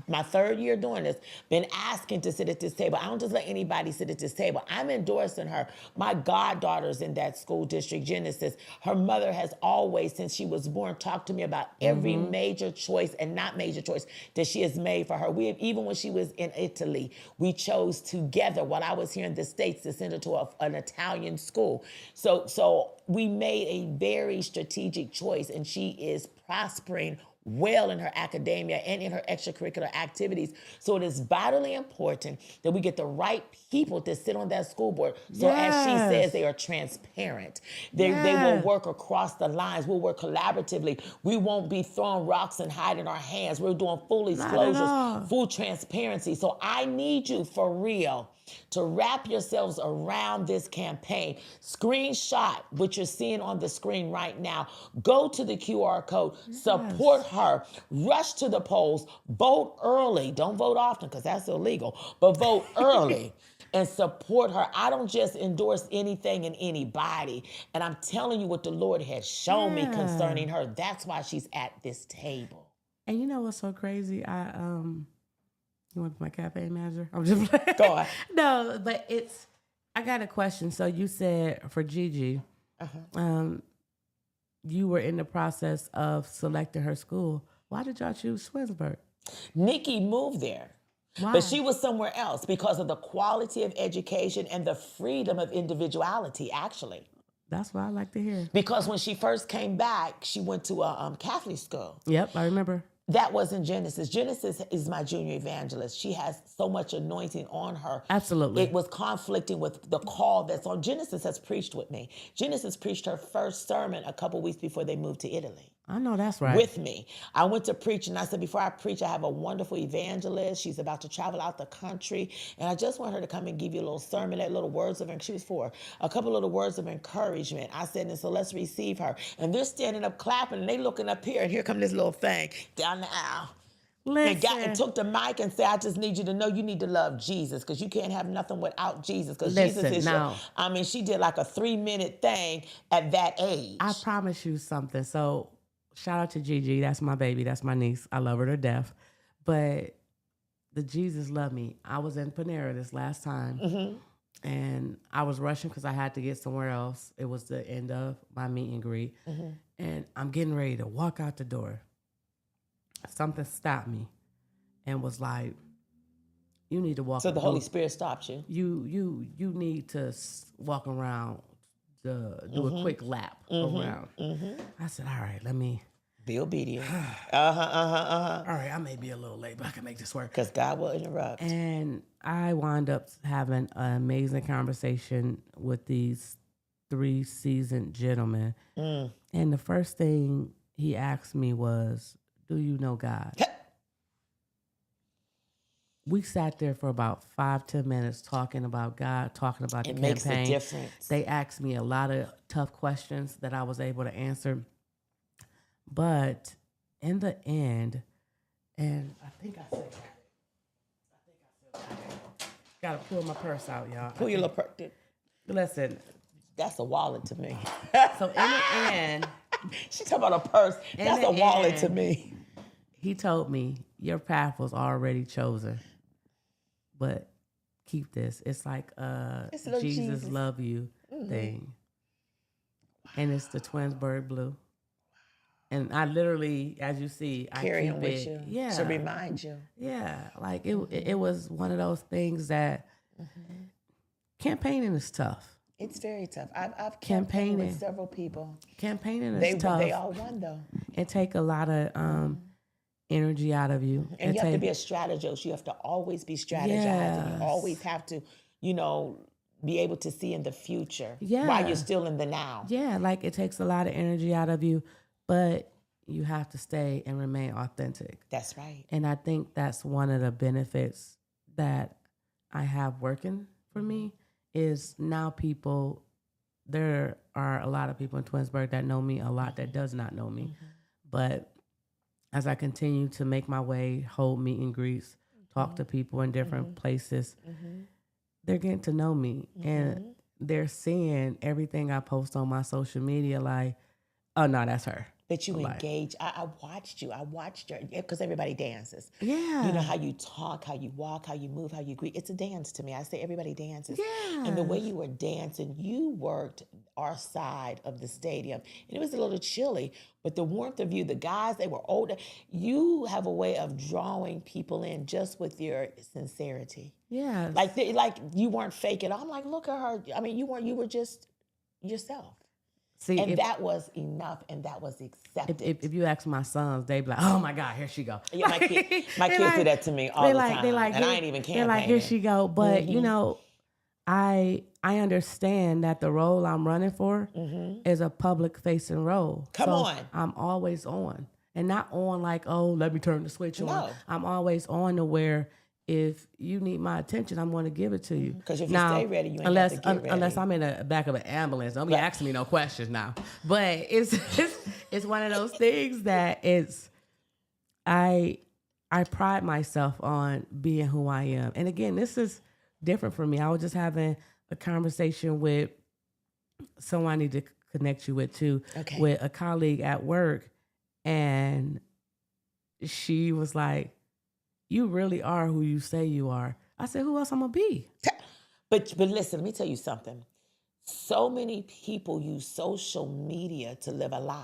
my third year doing this, been asking to sit at this table. I don't just let anybody sit at this table. I'm endorsing her. My goddaughter's in that school district, Genesis. Her mother has always, since she was born, talked to me about every major choice and not major choice that she has made for her. Even when she was in Italy, we chose together while I was here in the States to send her to an Italian school. So we made a very strategic choice, and she is prospering well in her academia and in her extracurricular activities. So it is vitally important that we get the right people to sit on that school board. So as she says, they are transparent. They will work across the lines. We'll work collaboratively. We won't be throwing rocks and hiding our hands. We're doing full disclosures, full transparency. So I need you for real to wrap yourselves around this campaign. Screenshot what you're seeing on the screen right now. Go to the QR code, support her, rush to the polls, vote early. Don't vote often because that's illegal, but vote early and support her. I don't just endorse anything and anybody. And I'm telling you what the Lord has shown me concerning her. That's why she's at this table. And you know what's so crazy? You want to be my campaign manager? I'm just playing. Go on. No, but I got a question. So you said for Gigi, you were in the process of selecting her school. Why did y'all choose Twinsburg? Nikki moved there. Why? But she was somewhere else because of the quality of education and the freedom of individuality, actually. That's what I like to hear. Because when she first came back, she went to a Catholic school. Yep, I remember. That wasn't Genesis. Genesis is my junior evangelist. She has so much anointing on her. Absolutely. It was conflicting with the call that's on. Genesis has preached with me. Genesis preached her first sermon a couple weeks before they moved to Italy. I know that's right. With me. I went to preach and I said, before I preach, I have a wonderful evangelist. She's about to travel out the country. And I just want her to come and give you a little sermon, a little words of, she was for a couple little words of encouragement. I said, and so let's receive her. And they're standing up clapping and they looking up here and here come this little thing down the aisle. And took the mic and said, I just need you to know you need to love Jesus because you can't have nothing without Jesus because Jesus is she did like a 3-minute thing at that age. I promise you something. So shout out to Gigi. That's my baby. That's my niece. I love her to death. But the Jesus love me. I was in Panera this last time and I was rushing because I had to get somewhere else. It was the end of my meet and greet. And I'm getting ready to walk out the door. Something stopped me and was like, you need to walk. So the Holy Spirit stopped you. You need to walk around, do a quick lap around. I said, all right, let me be obedient. All right, I may be a little late, but I can make this work. Because God will interrupt. And I wound up having an amazing conversation with these 3 seasoned gentlemen. And the first thing he asked me was, do you know God? We sat there for about 5-10 minutes talking about God, talking about the campaign. It makes a difference. They asked me a lot of tough questions that I was able to answer. But in the end, And I think I still got it. Gotta pull my purse out, y'all. Pull your little purse. Listen. That's a wallet to me. So in the end, she talking about a purse. That's a wallet to me. He told me your path was already chosen, but keep this. It's like Jesus love you thing, and it's the Twinsburg blue. And I literally, as you see, carry I him with you, to remind you. Yeah, like it was one of those things that campaigning is tough. It's very tough. I've campaigned with several people. Campaigning is tough. They all won though. It take a lot of energy out of you, and you have to be a strategist. You have to always be strategizing. Yes. You always have to, be able to see in the future while you're still in the now. Yeah, like it takes a lot of energy out of you, but you have to stay and remain authentic. That's right. And I think that's one of the benefits that I have working for me is now there are a lot of people in Twinsburg that know me, a lot that does not know me. But as I continue to make my way, hold meet and greets, talk to people in different places, they're getting to know me. And they're seeing everything I post on my social media like, oh, no, that's her. That you engage. I watched you. I watched her because everybody dances. Yeah. You know how you talk, how you walk, how you move, how you greet. It's a dance to me. I say everybody dances. Yeah. And the way you were dancing, you worked our side of the stadium. And it was a little chilly, but the warmth of you, the guys, they were older. You have a way of drawing people in just with your sincerity. Yeah. Like you weren't faking. I'm like, look at her. I mean, you were just yourself. See, and that was enough, and that was accepted. If you ask my sons, they be like, "Oh my God, here she go." Yeah, my kids do that to me all the time, and I ain't even campaigning. They're like, "Here she go," but I understand that the role I'm running for is a public facing role. Come on, I'm always on, and not on like, "Oh, let me turn the switch on." I'm always on to where. If you need my attention, I'm going to give it to you. Because if you stay ready, you ain't have to get ready. Unless I'm in the back of an ambulance, don't be asking me no questions now. But it's one of those things that I pride myself on being who I am. And again, this is different for me. I was just having a conversation with someone I need to connect you with too, with a colleague at work, and she was like, "You really are who you say you are." I said, "Who else I'm gonna be?" But listen, let me tell you something. So many people use social media to live a lie.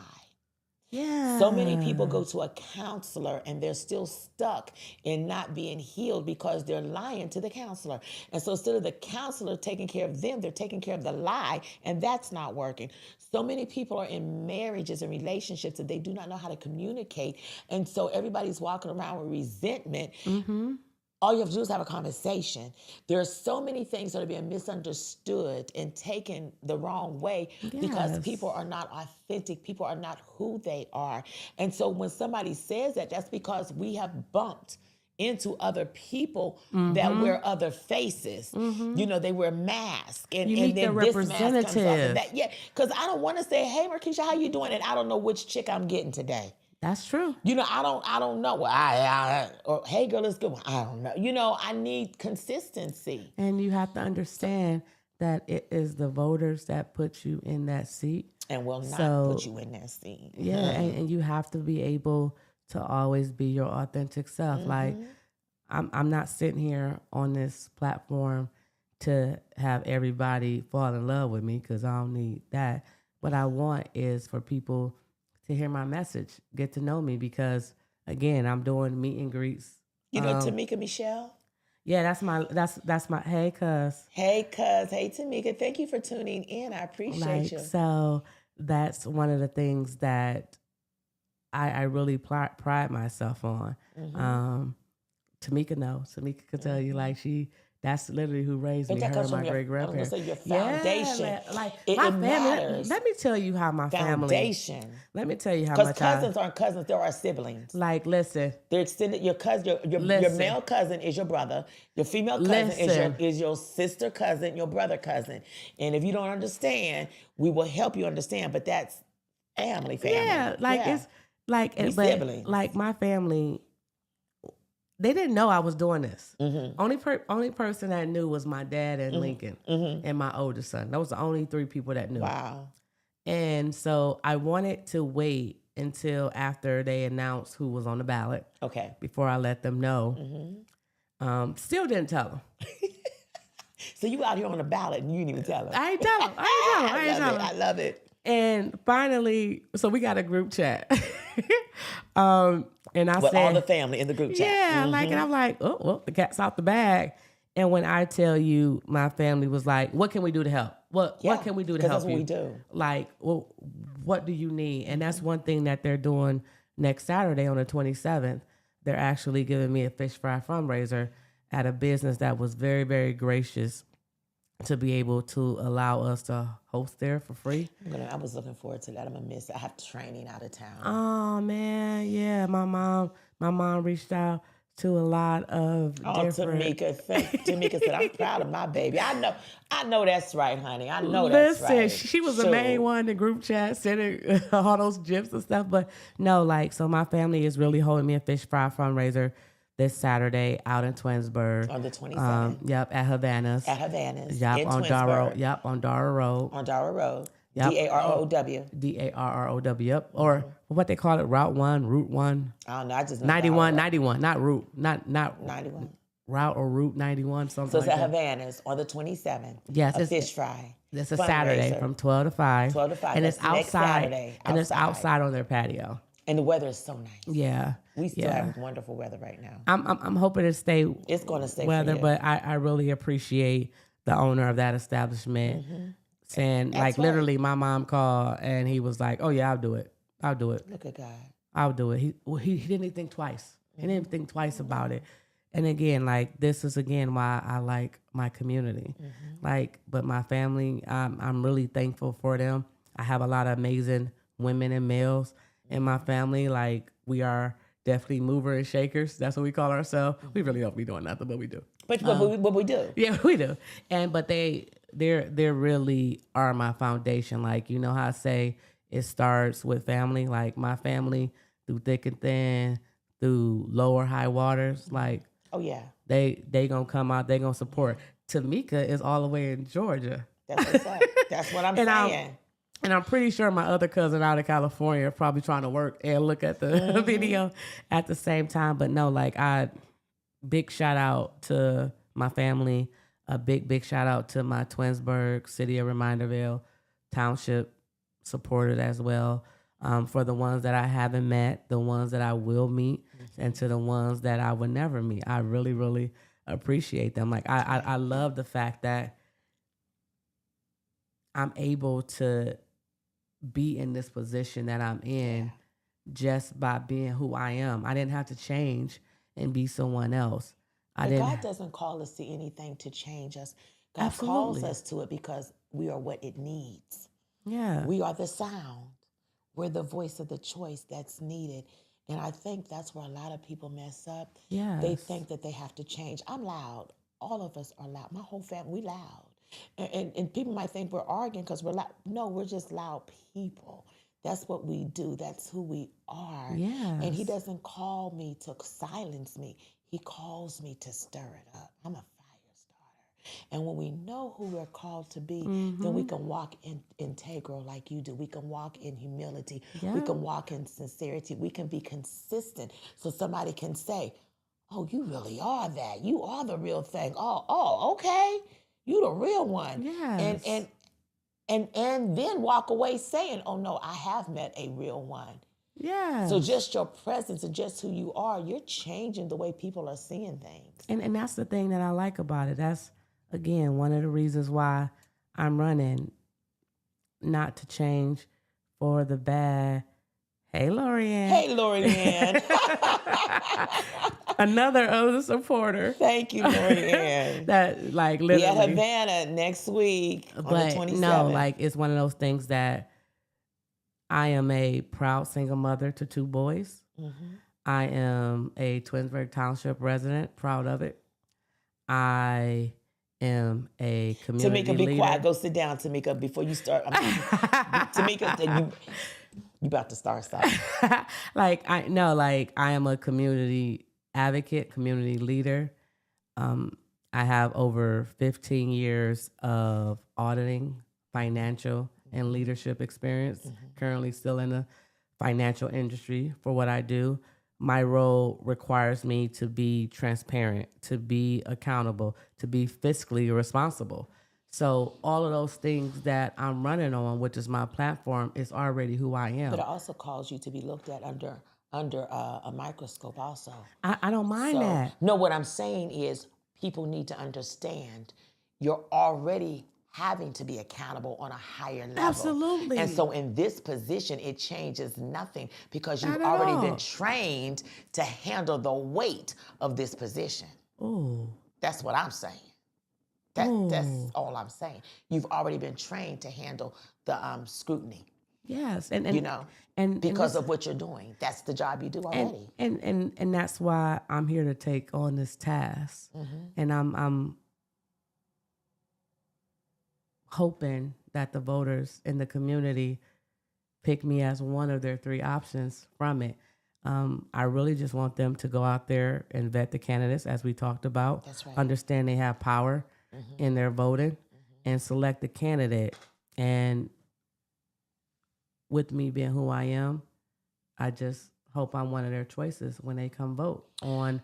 Yeah. So many people go to a counselor and they're still stuck in not being healed because they're lying to the counselor. And so instead of the counselor taking care of them, they're taking care of the lie, and that's not working. So many people are in marriages and relationships that they do not know how to communicate. And so everybody's walking around with resentment. All you have to do is have a conversation. There are so many things that are being misunderstood and taken the wrong way because people are not authentic. People are not who they are. And so when somebody says that, that's because we have bumped into other people that wear other faces. They wear masks. And you meet then the this mask comes off. representative. Because I don't want to say, "Hey, Merkisha, how you doing?" And I don't know which chick I'm getting today. That's true. I don't know. Well, or hey, girl, it's good. Well, I don't know. I need consistency. And you have to understand that it is the voters that put you in that seat. And will not put you in that seat. Yeah, and you have to be able to always be your authentic self. Like, I'm not sitting here on this platform to have everybody fall in love with me because I don't need that. What I want is for people to hear my message, get to know me, because again, I'm doing meet and greets. Tamika Michelle? Yeah, that's my hey cuz. Hey Tamika, thank you for tuning in. I appreciate you. So that's one of the things that I really pride myself on. Tamika could tell you that's literally who raised me. Her, my great grandparents. Your foundation. Yeah, it my family. matters. Let me tell you how my foundation. Family. Let me tell you how because cousins aren't cousins; they're our siblings. Like, listen, they're extended. Your cousin, your male cousin is your brother. Your female cousin is your sister cousin, your brother cousin. And if you don't understand, we will help you understand. But that's family. Yeah, it's siblings. Like my family. they didn't know I was doing this. Only person that knew was my dad and Lincoln and my oldest son. Those were the only 3 people that knew. Wow. And so I wanted to wait until after they announced who was on the ballot. Okay. Before I let them know. Still didn't tell them. So you out here on the ballot and you didn't even tell them. I ain't tell them. I love it. And finally, so we got a group chat. And I said, all the family in the group chat. Yeah, and I'm like, oh, well, the cat's out the bag. And when I tell you, my family was like, what can we do to help? What can we do to help you? That's what we do. Like, well, what do you need? And that's one thing that they're doing next Saturday on the 27th. They're actually giving me a fish fry fundraiser at a business that was very, very gracious to be able to allow us to host there for free. I was looking forward to that. I'm gonna miss it. I have training out of town. Oh man, yeah. My mom reached out to a lot of different. Tamika said, "I'm proud of my baby. I know that's right, honey. I know that's right." Listen, she was the main one in the group chat sending all those gifs and stuff. But no, so my family is really holding me a fish fry fundraiser this Saturday out in Twinsburg. On the 27th. Yep, at Havana's. Yep, on Darrow. Yep, on Darrow Road. On Darrow Road. Yep. Darrow. Darrow. Yep. Or what they call it, Route 1, Route 1. I don't know. I just know 91, not Route, not 91. Route or Route 91, something so it's like at that. Havana's on the 27th. Yes, a fish fry. It's a Saturday from 12 to 5. 12 to 5. And That's it's outside. Saturday, And it's outside on their patio. And the weather is so nice. Yeah. We still have wonderful weather right now. I'm hoping to stay. It's going to stay weather, for you. but I really appreciate the owner of that establishment saying, literally, my mom called and he was like, "Oh yeah, I'll do it. Look at God. I'll do it." He didn't even think twice. He didn't even think twice about it. And again, this is again why I like my community. But my family, I'm really thankful for them. I have a lot of amazing women and males in my family. We are definitely movers and shakers. That's what we call ourselves. We really don't be doing nothing, but we do. But we do. Yeah, we do. But they really are my foundation. You know how I say it starts with family. My family through thick and thin, through lower high waters. Oh yeah. They gonna come out. They gonna support. Tamika is all the way in Georgia. That's what's up. That's what I'm saying. And I'm pretty sure my other cousin out of California are probably trying to work and look at the video at the same time. But no, big shout out to my family. A big shout out to my Twinsburg, City of Reminderville, Township supporters as well. For the ones that I haven't met, the ones that I will meet, and to the ones that I would never meet. I really, really appreciate them. I love the fact that I'm able to be in this position that I'm in just by being who I am. I didn't have to change and be someone else. God doesn't call us to anything to change us. God calls us to it because we are what it needs. Yeah. We are the sound. We're the voice of the choice that's needed. And I think that's where a lot of people mess up. Yes. They think that they have to change. I'm loud. All of us are loud. My whole family, we loud. And people might think we're arguing because we're loud. No, we're just loud people. That's what we do. That's who we are. Yes. And he doesn't call me to silence me. He calls me to stir it up. I'm a fire starter. And when we know who we're called to be, then we can walk in integral like you do. We can walk in humility. Yeah. We can walk in sincerity. We can be consistent so somebody can say, "Oh, you really are that. You are the real thing. Oh, okay. You the real one." Yes. And then walk away saying, "Oh no, I have met a real one." Yeah. So just your presence and just who you are, you're changing the way people are seeing things. And that's the thing that I like about it. That's, again, one of the reasons why I'm running, not to change for the bad. Hey, Lorianne. Hey, Lorianne. Another other supporter. Thank you, Lorianne. That literally. We at Havana next week on the 27th. No, it's one of those things that I am a proud single mother to 2 boys. I am a Twinsburg Township resident, proud of it. I am a community Tamika, be leader. quiet. Go sit down, Tamika, before you start. Tamika, you about to start something. I am a community advocate, community leader. I have over 15 years of auditing, financial, and leadership experience. Currently still in the financial industry for what I do. My role requires me to be transparent, to be accountable, to be fiscally responsible. So all of those things that I'm running on, which is my platform, is already who I am. But it also calls you to be looked at under a microscope also. I don't mind that. No, what I'm saying is people need to understand you're already having to be accountable on a higher level. Absolutely. And so in this position, it changes nothing because you've Not at already all. been trained to handle the weight of this position. Ooh. That's what I'm saying. That's all I'm saying. You've already been trained to handle the scrutiny. Yes, and Because of what you're doing. That's the job you do already. And that's why I'm here to take on this task. And I'm hoping that the voters in the community pick me as one of their 3 options from it. I really just want them to go out there and vet the candidates, as we talked about. That's right. Understand they have power in their voting, and select the candidate. And with me being who I am, I just hope I'm one of their choices when they come vote on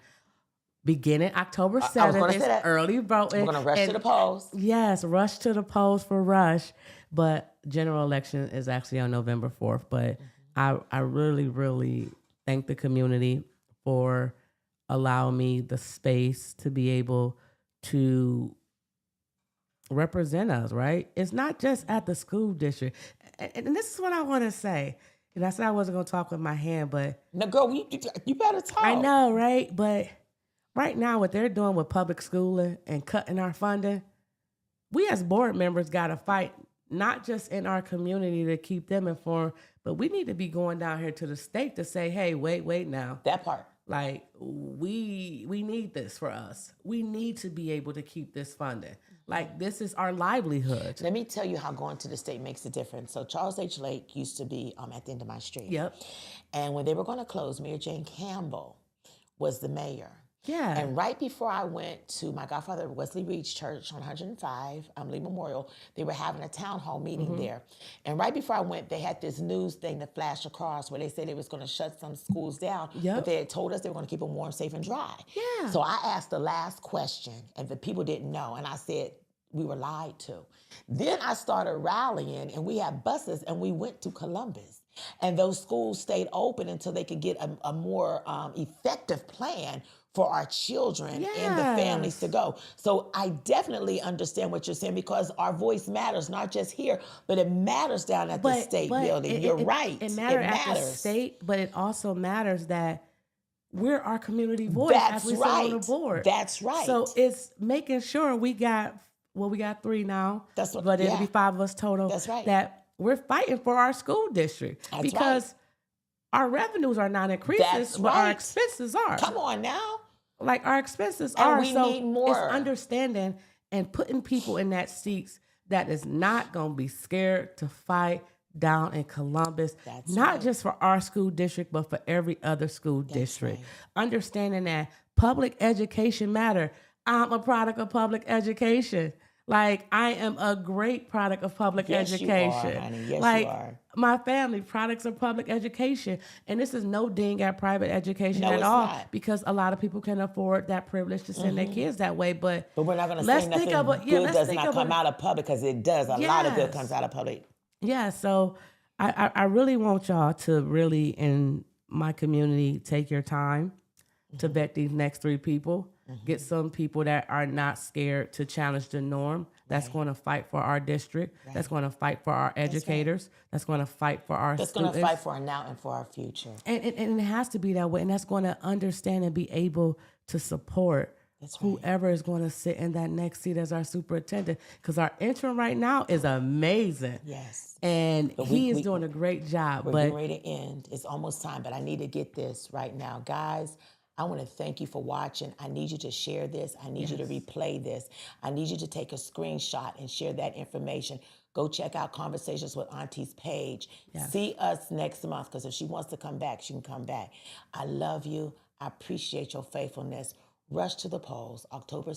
beginning October 7th. It's early voting. We're going to rush to the polls. Yes, rush to the polls for Rush. But general election is actually on November 4th. But I really, really thank the community for allowing me the space to be able to represent us, right? It's not just at the school district. And this is what I want to say. And I said I wasn't going to talk with my hand, but... No, girl, you better talk. I know, right? But right now, what they're doing with public schooling and cutting our funding, we as board members got to fight, not just in our community to keep them informed, but we need to be going down here to the state to say, hey, wait now. That part. Like, we need this for us. We need to be able to keep this funding. Like, this is our livelihood. Let me tell you how going to the state makes a difference. So Charles H. Lake used to be at the end of my street. Yep. And when they were going to close, Mayor Jane Campbell was the mayor. Yeah. And right before I went to my godfather Wesley Reed's church on 105, Lee Memorial, they were having a town hall meeting there. And right before I went, they had this news thing that flashed across where they said they was going to shut some schools down. Yep. But they had told us they were going to keep them warm, safe, and dry. Yeah. So I asked the last question, and the people didn't know. And I said, we were lied to. Then I started rallying, and we had buses, and we went to Columbus. And those schools stayed open until they could get a more effective plan for our children and the families to go. So I definitely understand what you're saying because our voice matters, not just here, but it matters down at the state building. You're right. It matters at the state, but it also matters that we're our community voice as we sit on the board. That's right. So it's making sure we got 3 now. That's what, but it'll be 5 of us total. That's right. That we're fighting for our school district because our revenues are not increasing, but our expenses are. Come on now. Like our expenses and are. We so need more. It's understanding and putting people in that seats that is not going to be scared to fight down in Columbus, not just for our school district, but for every other school district. Understanding that public education matter. I'm a product of public education. Like, I am a great product of public education. You are, honey. Yes, like, you are. My family, products of public education. And this is no ding at private education at all. Not. Because a lot of people can afford that privilege to send their kids that way. But we're not going to say nothing good does not come out of public, because it does. A lot of good comes out of public. Yeah, so I really want y'all to really, in my community, take your time to vet these next 3 people. Get some people that are not scared to challenge the norm. That's going to fight for our district. That's going to fight for our educators. That's going to fight for our students. That's going to fight for our now and for our future. And it has to be that way. And that's going to understand and be able to support whoever is going to sit in that next seat as our superintendent. Because our interim right now is amazing. Yes. And he is doing a great job. We're getting ready to end. It's almost time, but I need to get this right now. Guys, I want to thank you for watching. I need you to share this. I need you to replay this. I need you to take a screenshot and share that information. Go check out Conversations with Auntie's page. See us next month, because if she wants to come back, she can come back. I love you. I appreciate your faithfulness. Rush to the polls, October